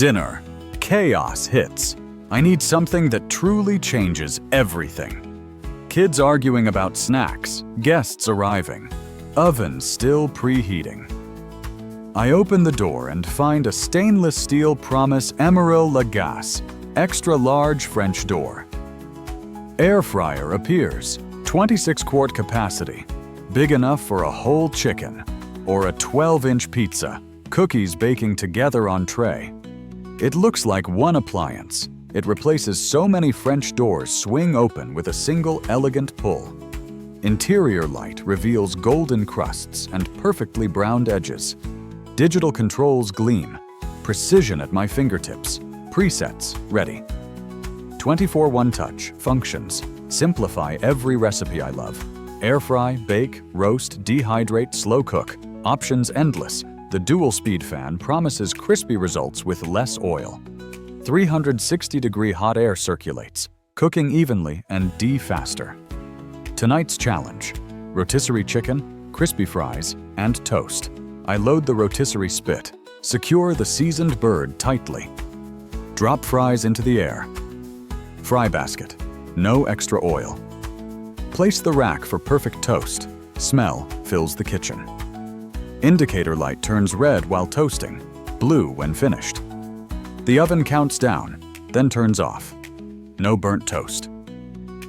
Dinner. Chaos hits. I need something that truly changes everything. Kids arguing about snacks, guests arriving, oven still preheating. I open the door and find a stainless steel Promise Emeril Lagasse, extra large French door. Air fryer appears, 26-quart capacity, big enough for a whole chicken, or a 12-inch pizza, cookies baking together on tray. It looks like one appliance. It replaces so many French doors swing open with a single elegant pull. Interior light reveals golden crusts and perfectly browned edges. Digital controls gleam. Precision at my fingertips. Presets ready. 24 one-touch functions. Simplify every recipe I love. Air fry, bake, roast, dehydrate, slow cook. Options endless. The dual-speed fan promises crispy results with less oil. 360-degree hot air circulates, cooking evenly and faster. Tonight's challenge: rotisserie chicken, crispy fries, and toast. I load the rotisserie spit, secure the seasoned bird tightly. Drop fries into the air. Fry basket, no extra oil. Place the rack for perfect toast. Smell fills the kitchen. Indicator light turns red while toasting, blue when finished. The oven counts down, then turns off. No burnt toast.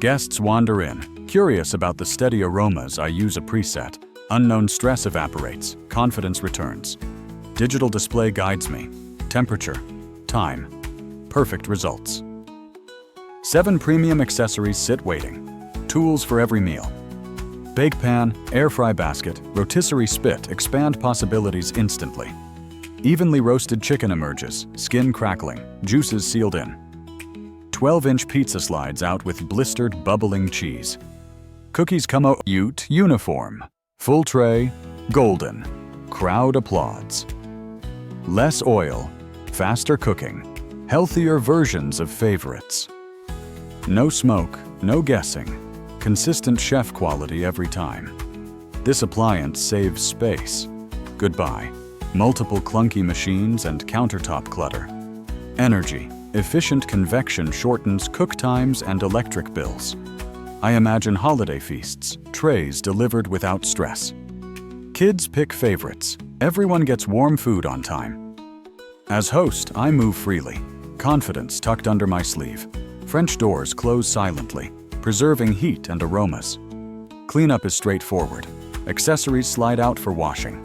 Guests wander in, curious about the steady aromas. I use a preset. Unknown stress evaporates, confidence returns. Digital display guides me. Temperature, time, perfect results. 7 premium accessories sit waiting. Tools for every meal. Bake pan, air fry basket, rotisserie spit expand possibilities instantly. Evenly roasted chicken emerges, skin crackling, juices sealed in. 12-inch pizza slides out with blistered, bubbling cheese. Cookies come out uniform. Full tray, golden. Crowd applauds. Less oil, faster cooking, healthier versions of favorites. No smoke, no guessing. Consistent chef quality every time. This appliance saves space. Goodbye. Multiple clunky machines and countertop clutter. Energy. Efficient convection shortens cook times and electric bills. I imagine holiday feasts, trays delivered without stress. Kids pick favorites. Everyone gets warm food on time. As host, I move freely. Confidence tucked under my sleeve. French doors close silently, preserving heat and aromas. Cleanup is straightforward. Accessories slide out for washing.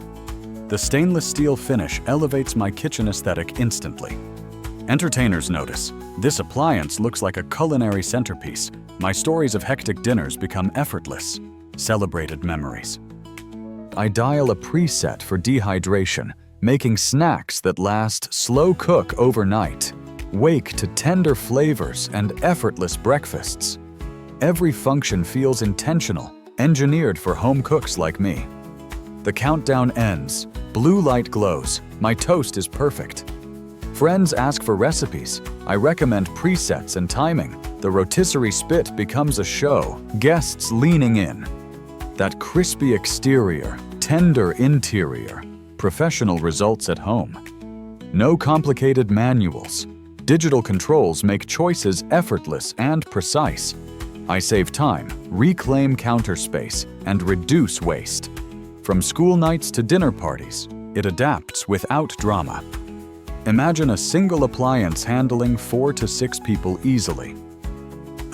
The stainless steel finish elevates my kitchen aesthetic instantly. Entertainers notice. This appliance looks like a culinary centerpiece. My stories of hectic dinners become effortless, celebrated memories. I dial a preset for dehydration, making snacks that last slow cook overnight. Wake to tender flavors and effortless breakfasts. Every function feels intentional, engineered for home cooks like me. The countdown ends. Blue light glows. My toast is perfect. Friends ask for recipes. I recommend presets and timing. The rotisserie spit becomes a show. Guests leaning in. That crispy exterior, tender interior. Professional results at home. No complicated manuals. Digital controls make choices effortless and precise. I save time, reclaim counter space, and reduce waste. From school nights to dinner parties, it adapts without drama. Imagine a single appliance handling 4 to 6 people easily.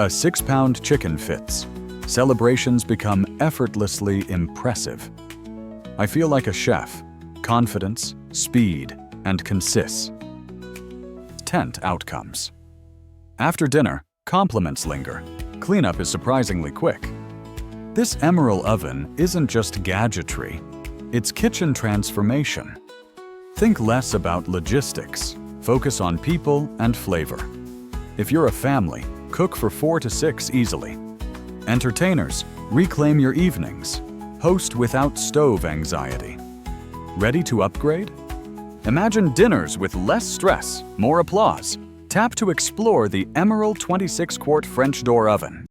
A 6-pound chicken fits. Celebrations become effortlessly impressive. I feel like a chef. Confidence, speed, and consist. Tent outcomes. After dinner, compliments linger. Cleanup is surprisingly quick. This Emeril oven isn't just gadgetry, it's kitchen transformation. Think less about logistics, focus on people and flavor. If you're a family, cook for 4 to 6 easily. Entertainers, reclaim your evenings. Host without stove anxiety. Ready to upgrade? Imagine dinners with less stress, more applause. Tap to explore the Emeril 26-quart French door oven.